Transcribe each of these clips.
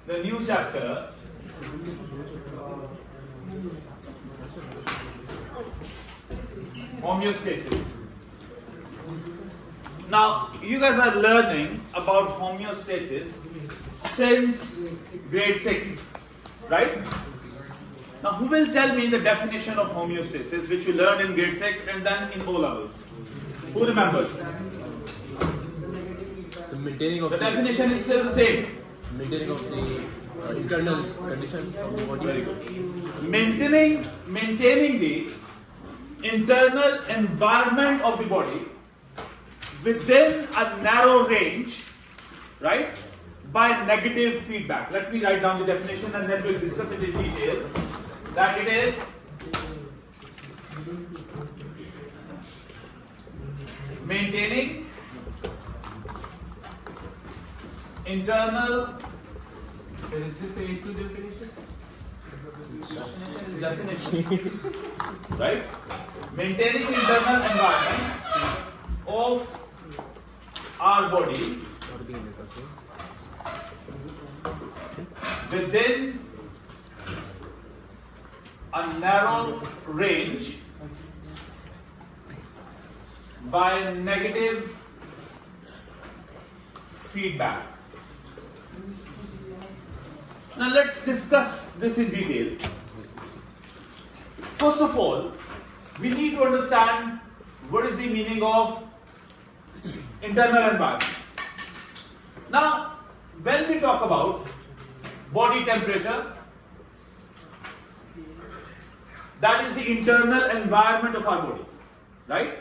the new chapter homeostasis. Now, you guys are learning about homeostasis since grade 6, right? Now, who will tell me the definition of homeostasis which you learned in grade 6 and then in O levels? Who remembers? So maintaining of the definition is still the same. Maintaining of the internal conditions of the body. Very good. Maintaining the internal environment of the body within a narrow range, right, by negative feedback. Let me write down the definition and then we'll discuss it in detail. That it is maintaining internal. Is this the A2 definition? Definition, right? Maintaining internal environment of our body within a narrow range by negative feedback. Now let's discuss this in detail. First of all, we need to understand what is the meaning of internal environment. Now, when we talk about body temperature, that is the internal environment of our body, right?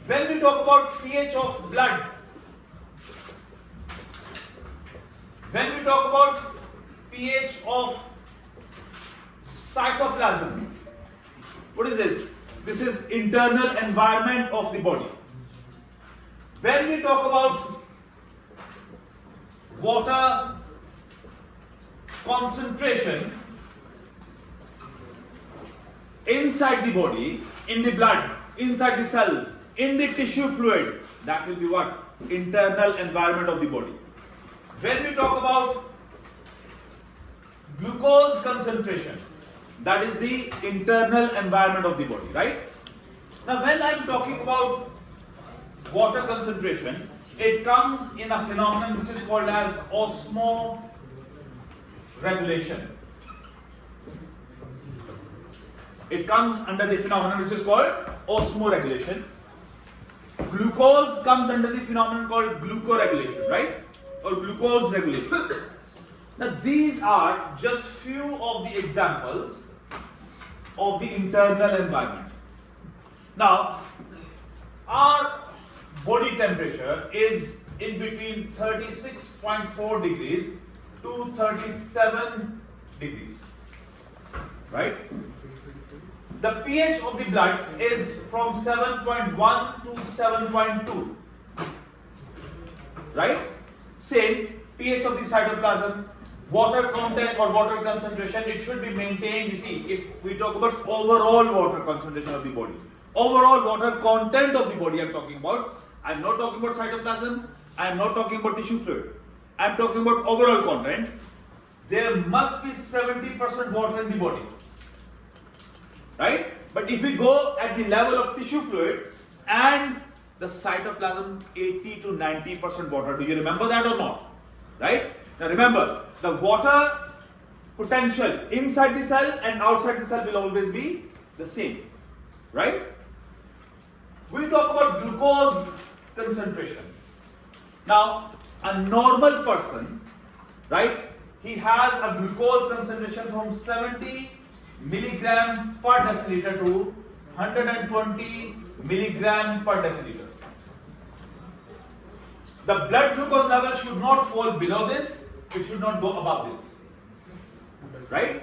When we talk about pH of blood, when we talk about pH of cytoplasm, what is this? This is internal environment of the body. When we talk about water concentration inside the body, in the blood, inside the cells, in the tissue fluid, that will be what? Internal environment of the body. When we talk about glucose concentration, that is the internal environment of the body, right? Now, when I am talking about water concentration, it comes in a phenomenon which is called as osmoregulation. It comes under the phenomenon which is called osmoregulation. Glucose comes under the phenomenon called glucoregulation, right? Or glucose regulation. Now, these are just few of the examples of the internal environment. Now, our body temperature is in between 36.4 degrees to 37 degrees, right? The pH of the blood is from 7.1 to 7.2, right? Same pH of the cytoplasm, water content or water concentration, it should be maintained. You see, if we talk about overall water concentration of the body, overall water content of the body I'm talking about. I'm not talking about cytoplasm, I'm not talking about tissue fluid. I'm talking about overall content. There must be 70% water in the body, right? But if we go at the level of tissue fluid and the cytoplasm, 80 to 90% water. Do you remember that or not? Right? Now remember, the water potential inside the cell and outside the cell will always be the same. Right? We'll talk about glucose concentration. Now, a normal person, right, he has a glucose concentration from 70 milligram per deciliter to 120 milligram per deciliter. The blood glucose level should not fall below this, it should not go above this. Right?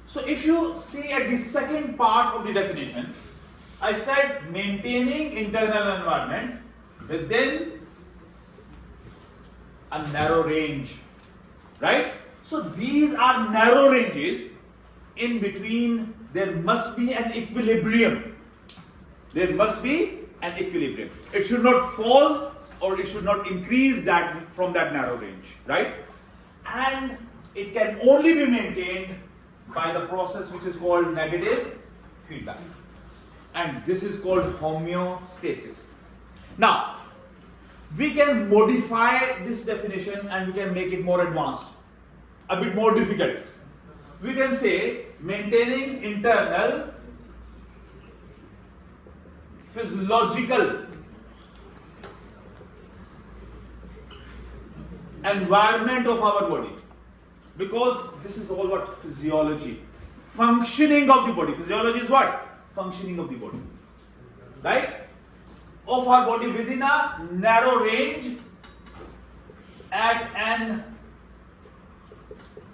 So if you see at the second part of the definition, I said maintaining internal environment within a narrow range. Right? So these are narrow ranges. In between there must be an equilibrium. There must be an equilibrium. It should not fall or it should not increase that from that narrow range, right? And it can only be maintained by the process which is called negative feedback. And this is called homeostasis. Now, we can modify this definition and we can make it more advanced, a bit more difficult. We can say maintaining internal physiological environment of our body, because this is all what? Physiology, functioning of the body. Physiology is what? Functioning of the body, right? Of our body within a narrow range at an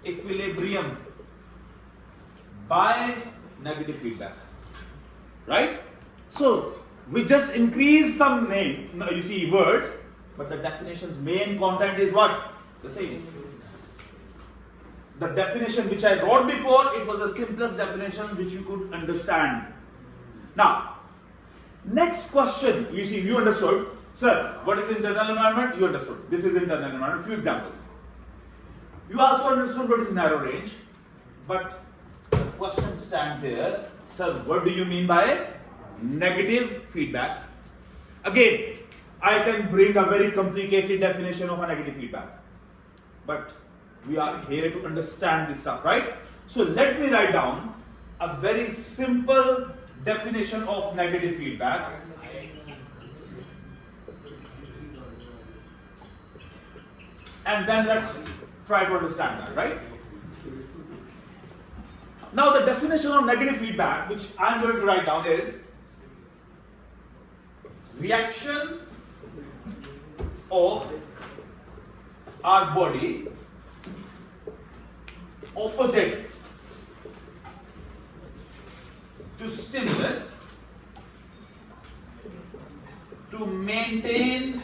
equilibrium by negative feedback, right? So we just increase some name, you see words, but the definition's main content is what? The same. The definition which I wrote before, it was the simplest definition which you could understand. Now, next question, you see, you understood. Sir, what is internal environment? You understood. This is internal environment. Few examples. You also understood what is narrow range, but the question stands here. Sir, what do you mean by negative feedback? Again, I can bring a very complicated definition of a negative feedback, but we are here to understand this stuff, right? So let me write down a very simple definition of negative feedback. And then let's try to understand that, right? Now the definition of negative feedback, which I'm going to write down, is reaction of our body opposite to stimulus to maintain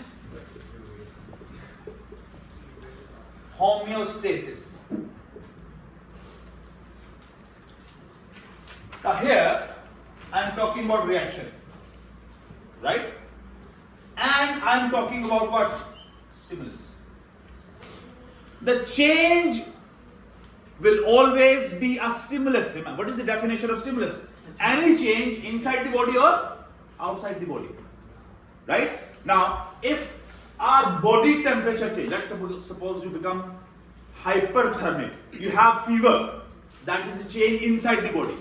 homeostasis. Now here I am talking about reaction, right? And I am talking about what? Stimulus. The change will always be a stimulus. Remember, what is the definition of stimulus? Any change inside the body or outside the body, right? Now, if our body temperature change, let's suppose you become hyperthermic, you have fever, that is the change inside the body,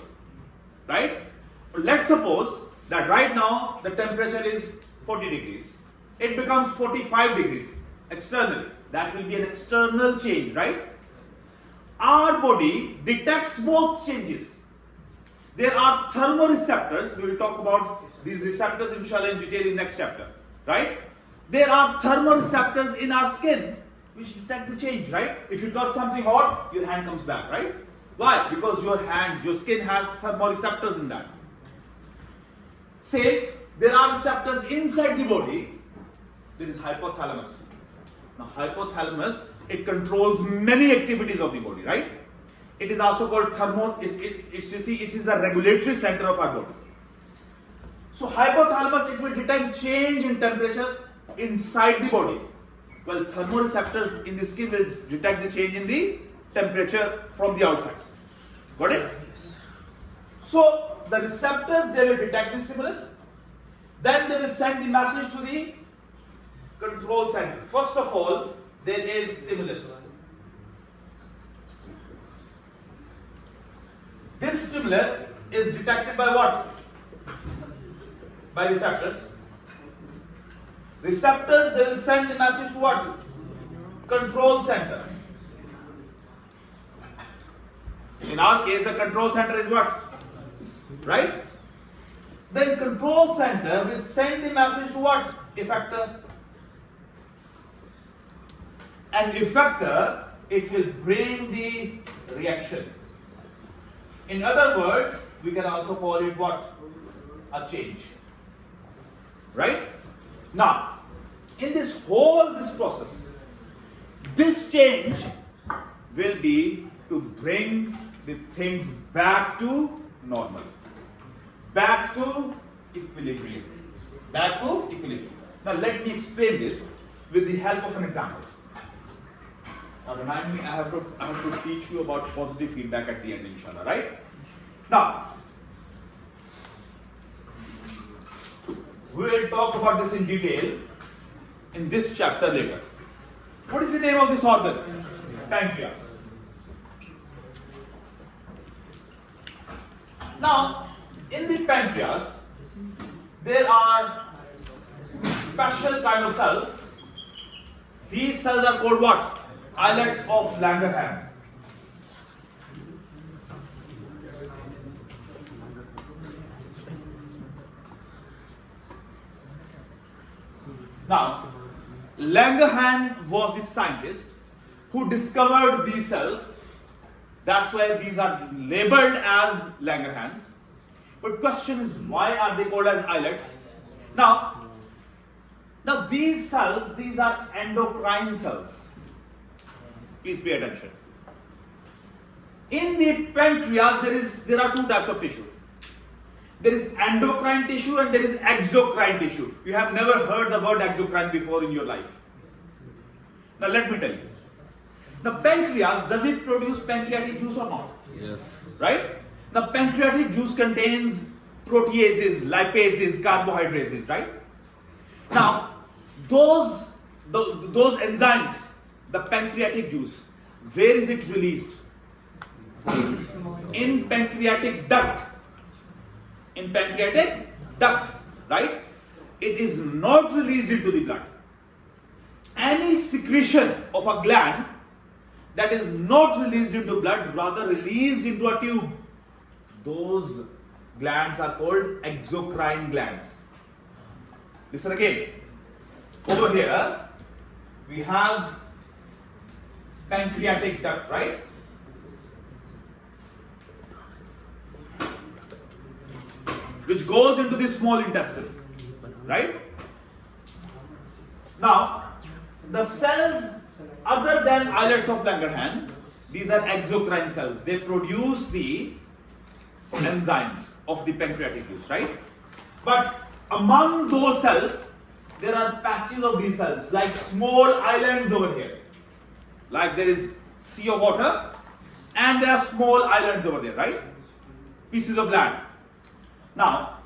right? Let's suppose that right now the temperature is 40 degrees, it becomes 45 degrees externally, that will be an external change, right? Our body detects both changes. There are thermoreceptors, we will talk about these receptors in detail in next chapter, right? There are thermoreceptors in our skin which detect the change, right? If you touch something hot, your hand comes back, right? Why? Because your skin has thermoreceptors in that. Same, there are receptors inside the body. There is hypothalamus. Now hypothalamus, it controls many activities of the body, right? It is also called you see, it is a regulatory center of our body. So hypothalamus, it will detect change in temperature inside the body. Well, thermoreceptors in the skin will detect the change in the temperature from the outside. Got it? So the receptors, they will detect the stimulus. Then they will send the message to the control center. First of all, there is stimulus. This stimulus is detected by what? By receptors. Receptors, they will send the message to what? Control center. In our case, the control center is what? Right? Then control center will send the message to what? Effector. And effector, it will bring the reaction. In other words, we can also call it what? A change. Right? Now, in this process, this change will be to bring the things back to normal. Back to equilibrium. Back to equilibrium. Now let me explain this with the help of an example. Now remind me, I have to teach you about positive feedback at the end, inshallah, right? Now, we will talk about this in detail in this chapter later. What is the name of this organ? Pancreas. Now, in the pancreas, there are special kind of cells. These cells are called what? Islets of Langerhans. Now, Langerhans was the scientist who discovered these cells. That's why these are labeled as Langerhans. But question is, why are they called as islets? Now these cells, these are endocrine cells. Please pay attention. In the pancreas, there are two types of tissue. There is endocrine tissue and there is exocrine tissue. You have never heard the word exocrine before in your life. Now let me tell you. The pancreas, does it produce pancreatic juice or not? Yes. Right? The pancreatic juice contains proteases, lipases, carbohydrates, right? Now, those enzymes, the pancreatic juice, where is it released? In pancreatic duct. In pancreatic duct, right? It is not released into the blood. Any secretion of a gland that is not released into blood, rather released into a tube, those glands are called exocrine glands. Listen again. Over here, we have pancreatic duct, right? Which goes into the small intestine, right? Now, the cells other than islets of Langerhans, these are exocrine cells. They produce the enzymes of the pancreatic juice, right? But among those cells, there are patches of these cells, like small islands over here. Like there is sea of water, and there are small islands over there, right? Pieces of land. Now,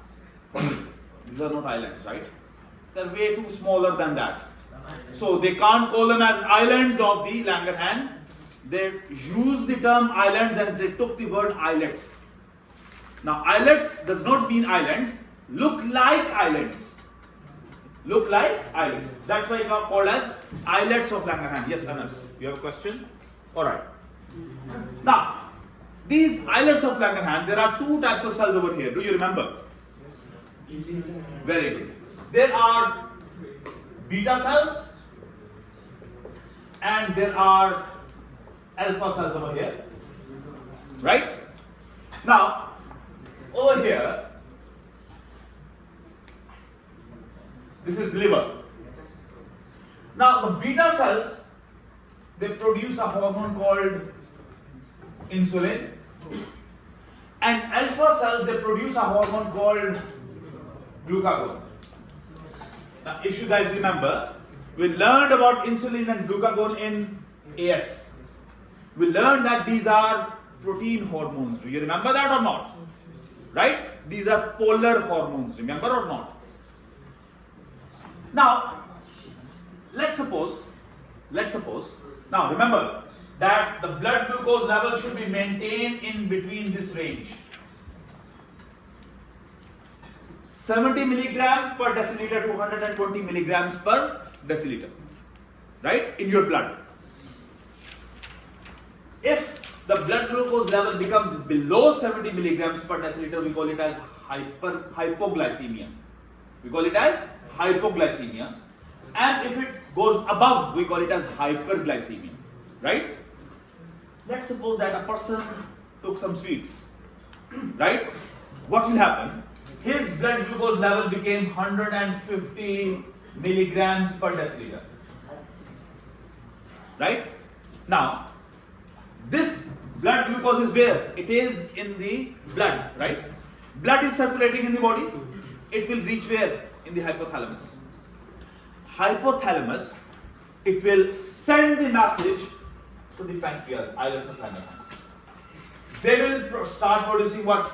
these are not islands, right? They're way too smaller than that. So they can't call them as islands of the Langerhans. They used the term islands and they took the word islets. Now, islets does not mean islands. Look like islands. Look like islands. That's why they are called as islets of Langerhans. Yes, Anas, you have a question? Alright. Now, these islets of Langerhans, there are two types of cells over here. Do you remember? Very good. There are beta cells and there are alpha cells over here. Right? Now, over here, this is liver. Now, the beta cells, they produce a hormone called insulin. And alpha cells, they produce a hormone called glucagon. Now, if you guys remember, we learned about insulin and glucagon in AS. We learned that these are protein hormones. Do you remember that or not? Right? These are polar hormones. Remember or not? Now, let's suppose, now remember that the blood glucose level should be maintained in between this range. 70 milligram per deciliter to 120 milligrams per deciliter, right, in your blood. If the blood glucose level becomes below 70 milligrams per deciliter, we call it as hypoglycemia. We call it as hypoglycemia. And if it goes above, we call it as hyperglycemia, right? Let's suppose that a person took some sweets, right? What will happen? His blood glucose level became 150 milligrams per deciliter. Right? Now, this blood glucose is where? It is in the blood, right? Blood is circulating in the body. It will reach where? In the hypothalamus. Hypothalamus, it will send the message to the pancreas, islets of thymus. They will start producing what?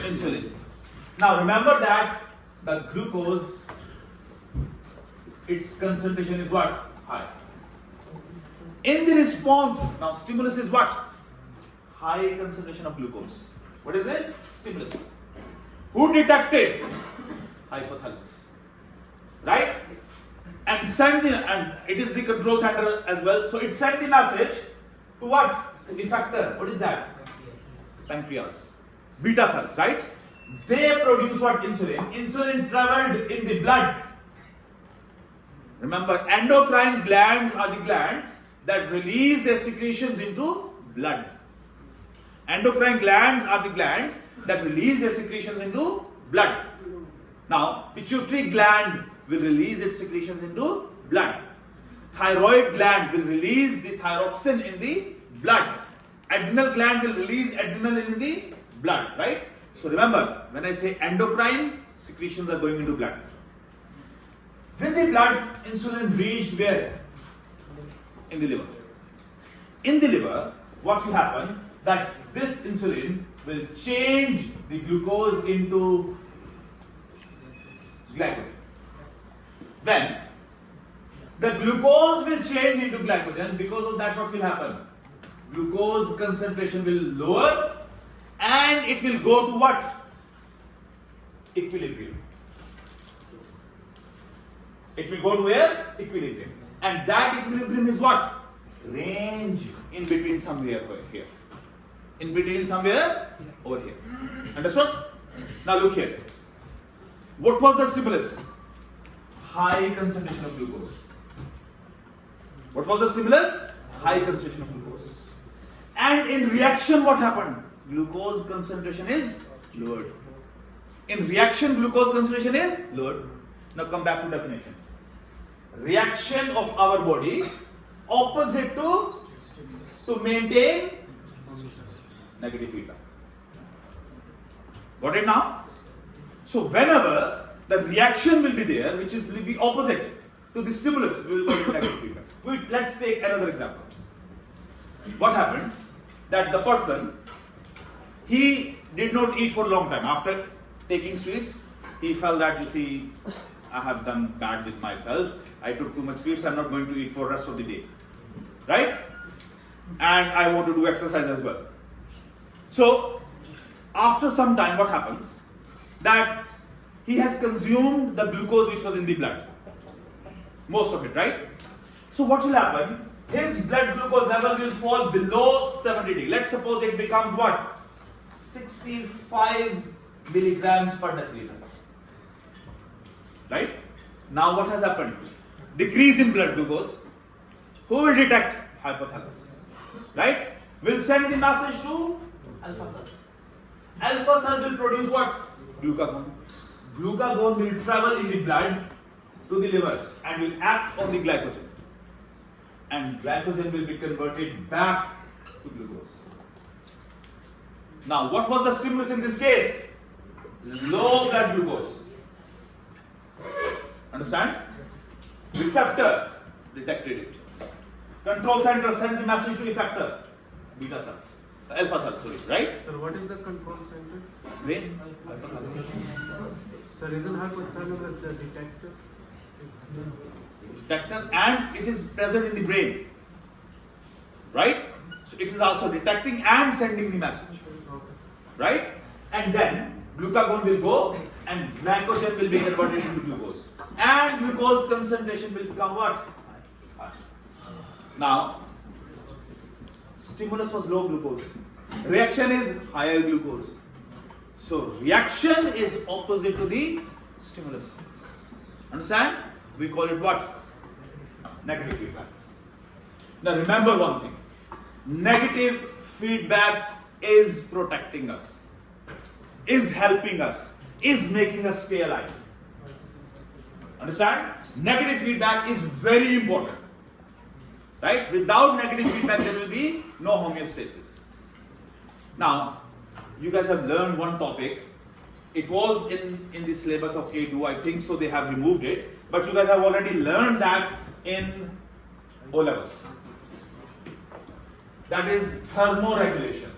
Insulin. Now remember that the glucose, its concentration is what? High. In the response, now stimulus is what? High concentration of glucose. What is this? Stimulus. Who detected? Hypothalamus. Right? And send the, and it is the control center as well. So it sent the message to what? To the effector. What is that? Pancreas. Beta cells, right? They produce what? Insulin. Insulin traveled in the blood. Remember, endocrine glands are the glands that release their secretions into blood. Endocrine glands are the glands that release their secretions into blood. Now, pituitary gland will release its secretions into blood. Thyroid gland will release the thyroxine in the blood. Adrenal gland will release adrenaline in the blood, right? So remember, when I say endocrine, secretions are going into blood. With the blood, insulin reached where? In the liver. In the liver, what will happen? That this insulin will change the glucose into glycogen. When the glucose will change into glycogen, because of that what will happen? Glucose concentration will lower and it will go to what? Equilibrium. It will go to where? Equilibrium. And that equilibrium is what? Range in between somewhere over here. In between somewhere over here. Understood? Now look here. What was the stimulus? High concentration of glucose. What was the stimulus? High concentration of glucose. And in reaction, what happened? Glucose concentration is lowered. In reaction, glucose concentration is lowered. Now come back to definition. Reaction of our body opposite to maintain negative feedback. Got it now? So whenever the reaction will be there, which is will be opposite to the stimulus, we will go into negative feedback. Let's take another example. What happened? That the person, he did not eat for a long time. After taking sweets, he felt that, you see, I have done bad with myself. I took too much sweets, I'm not going to eat for the rest of the day. Right? And I want to do exercise as well. So, after some time, what happens? That he has consumed the glucose which was in the blood. Most of it, right? So what will happen? His blood glucose level will fall below 70. Let's suppose it becomes what? 65 milligrams per deciliter. Right? Now what has happened? Decrease in blood glucose. Who will detect? Hypothalamus. Right? Will send the message to alpha cells. Alpha cells will produce what? Glucagon. Glucagon will travel in the blood to the liver and will act on the glycogen. And glycogen will be converted back to glucose. Now, what was the stimulus in this case? Low blood glucose. Understand? Receptor detected it. Control center sent the message to effector. Beta cells. Alpha cells, sorry, right? Sir, what is the control center? Brain. Sir, isn't hypothalamus the detector? Detector, and it is present in the brain. Right? So it is also detecting and sending the message. Okay. Right? And then glucagon will go and glycogen will be converted into glucose. And glucose concentration will become what? High. Now, stimulus was low glucose. Reaction is higher glucose. So reaction is opposite to the stimulus. Understand? We call it what? Negative feedback. Now remember one thing. Negative feedback is protecting us, is helping us, is making us stay alive. Understand? Negative feedback is very important. Right? Without negative feedback, there will be no homeostasis. Now, you guys have learned one topic. It was in the syllabus of A2, I think, so they have removed it. But you guys have already learned that in O levels. that is thermoregulation.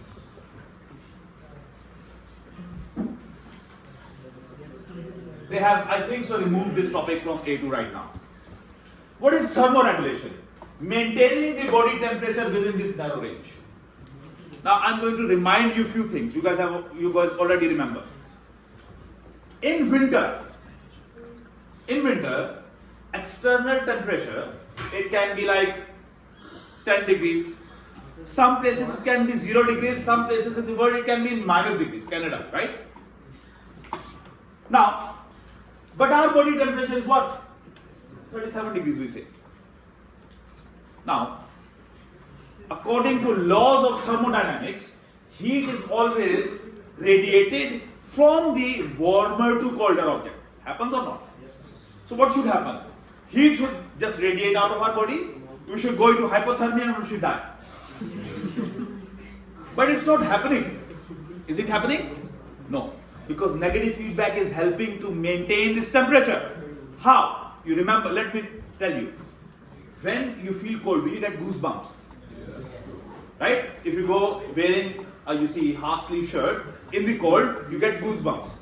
They have, I think so, removed this topic from A2 right now. What is thermoregulation? Maintaining the body temperature within this narrow range. Now I'm going to remind you a few things. You guys already remember. In winter, external temperature, it can be like 10 degrees. Some places it can be 0 degrees. Some places in the world it can be minus degrees. Canada, right? Now, but our body temperature is what? 37 degrees we say. Now, according to laws of thermodynamics, heat is always radiated from the warmer to colder object. Happens or not? So what should happen? Heat should just radiate out of our body. We should go into hypothermia and we should die. But it's not happening. Is it happening? No. Because negative feedback is helping to maintain this temperature. How? You remember, let me tell you. When you feel cold, do you get goosebumps? Right? If you go wearing you see half sleeve shirt, in the cold, you get goosebumps.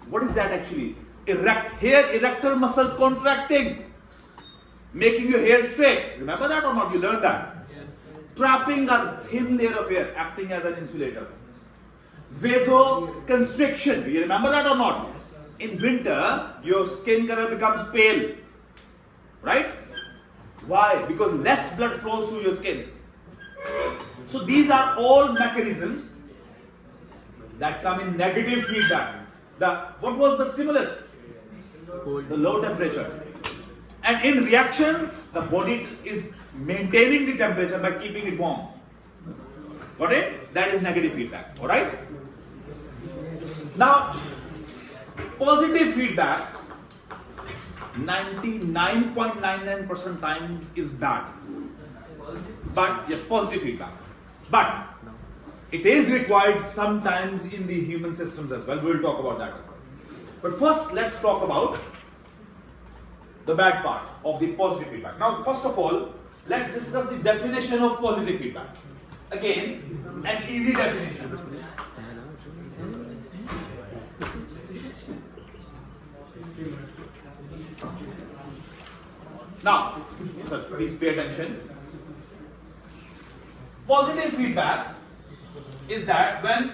What is that actually? Hair erector muscles contracting, making your hair straight. Remember that or not? You learned that. Yes. Trapping a thin layer of hair, acting as an insulator. Vasoconstriction. Do you remember that or not? In winter, your skin color becomes pale. Right? Why? Because less blood flows through your skin. So these are all mechanisms that come in negative feedback. What was the stimulus? Cold. The low temperature. And in reaction, the body is maintaining the temperature by keeping it warm. Got it? That is negative feedback. Alright? Now, positive feedback 99.99% times is bad. But yes, positive feedback. But it is required sometimes in the human systems as well. We'll talk about that as well. But first, let's talk about the bad part of the positive feedback. Now, first of all, let's discuss the definition of positive feedback. Again, an easy definition. Now, sir, please pay attention. Positive feedback is that when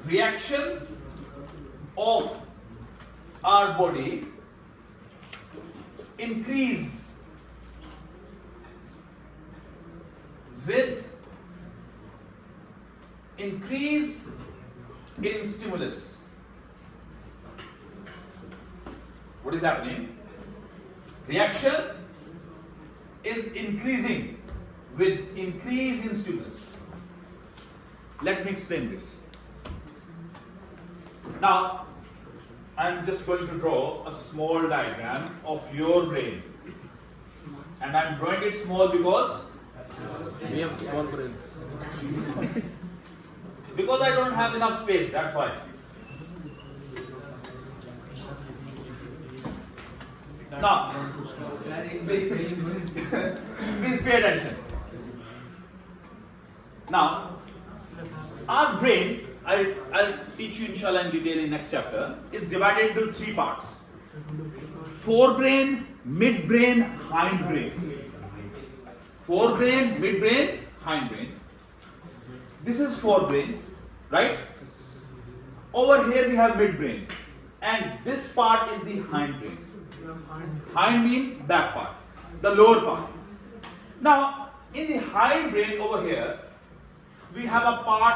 reaction of our body increase with increase in stimulus. What is happening? Reaction is increasing with increase in stimulus. Let me explain this. Now, I'm just going to draw a small diagram of your brain. And I'm drawing it small because We have small brain. I don't have enough space, that's why. Now, please pay attention. Now, our brain, I'll teach you inshallah in detail in next chapter, is divided into 3 parts. Forebrain, midbrain, hindbrain. Forebrain, midbrain, hindbrain. This is forebrain, right? Over here we have midbrain. And this part is the hindbrain. Hind means back part, the lower part. Now, in the hindbrain over here, we have a part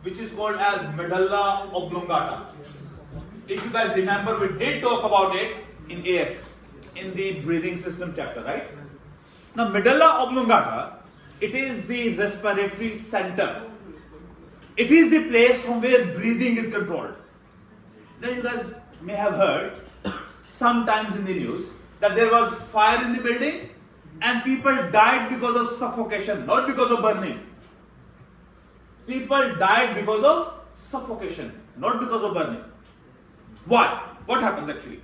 which is called as medulla oblongata. If you guys remember, we did talk about it in AS, in the breathing system chapter, right? Now, medulla oblongata, it is the respiratory center. It is the place from where breathing is controlled. Now, you guys may have heard sometimes in the news that there was fire in the building and people died because of suffocation, not because of burning. People died because of suffocation, not because of burning. Why? What happens actually?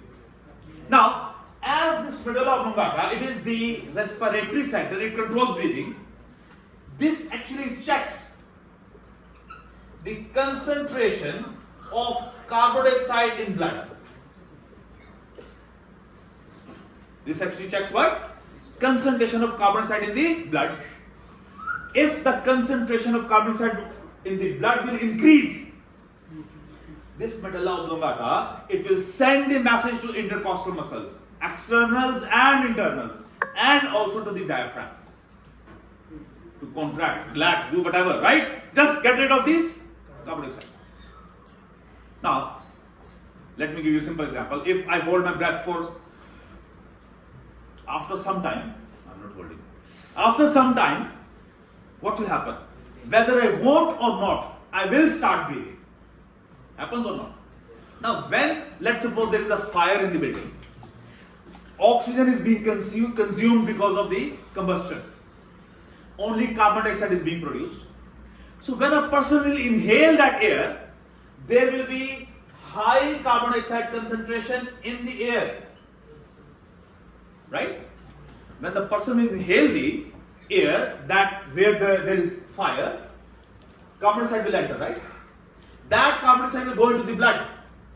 Now, as this medulla oblongata, it is the respiratory center, it controls breathing. concentration of carbon dioxide in blood. This actually checks what? Concentration of carbon dioxide in the blood. If the concentration of carbon dioxide in the blood will increase, this medulla oblongata, it will send a message to intercostal muscles, externals and internals, and also to the diaphragm to contract, relax, do whatever, right? Just get rid of these carbon dioxide. Now, let me give you a simple example. If I hold my breath for, after some time, I'm not holding. After some time, what will happen? Whether I want or not, I will start breathing. Happens or not? Now, when, let's suppose there is a fire in the building, oxygen is being consumed because of the combustion. Only carbon dioxide is being produced. So when a person will inhale that air, there will be high carbon dioxide concentration in the air. Right? When the person will inhale the air, that where there is fire, carbon dioxide will enter, right? That carbon dioxide will go into the blood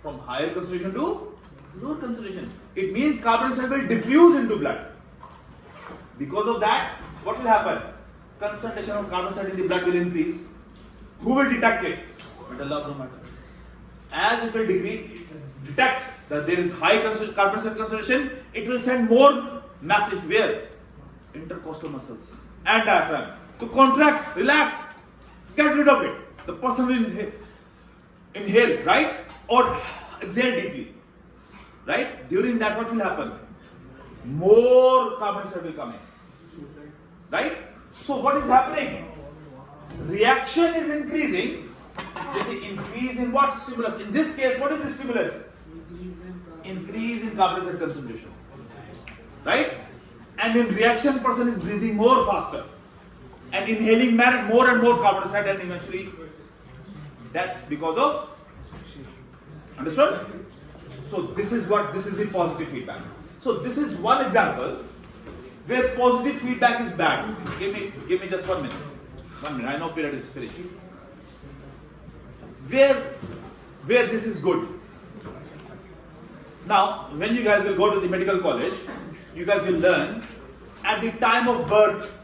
from higher concentration to lower concentration. It means carbon dioxide will diffuse into blood. Because of that, what will happen? Concentration of carbon dioxide in the blood will increase. Who will detect it? Medulla oblongata. As it will detect that there is high carbon dioxide concentration, it will send more message where? Intercostal muscles and diaphragm to contract, relax, get rid of it. The person will inhale, right? Or exhale deeply, right? During that, what will happen? More carbon dioxide will come in, right? So what is happening? Reaction is increasing with the increase in what stimulus? In this case, what is the stimulus? Increase in carbon dioxide concentration, right? And in reaction, person is breathing more faster and inhaling more and more carbon dioxide, and eventually death because of. Understood? So this is the positive feedback. So this is one example where positive feedback is bad. Give me just 1 minute. 1 minute. I know period is finished. Where this is good. Now, when you guys will go to the medical college, you guys will learn at the time of birth.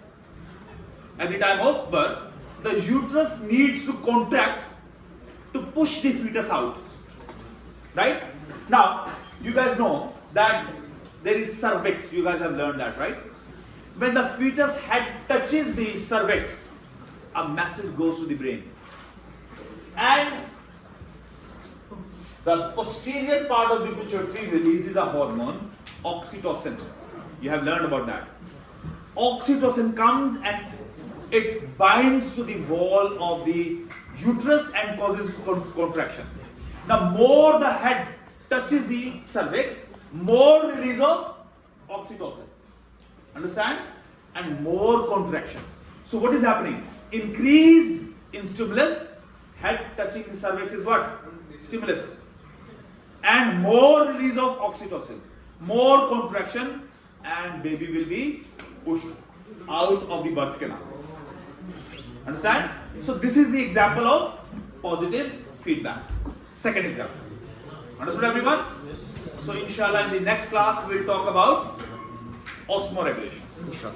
At the time of birth, the uterus needs to contract to push the fetus out. Right? Now, you guys know that there is cervix. You guys have learned that, right? When the fetus head touches the cervix, a message goes to the brain. And the posterior part of the pituitary releases a hormone, oxytocin. You have learned about that. Oxytocin comes and it binds to the wall of the uterus and causes contraction. The more the head touches the cervix, more release of oxytocin. Understand? And more contraction. So what is happening? Increase in stimulus. Head touching the cervix is what? Stimulus. And more release of oxytocin. More contraction, and baby will be pushed out of the birth canal. Understand? So this is the example of positive feedback. Second example. Understood, everyone? Yes. So inshallah in the next class we'll talk about osmoregulation. Inshallah.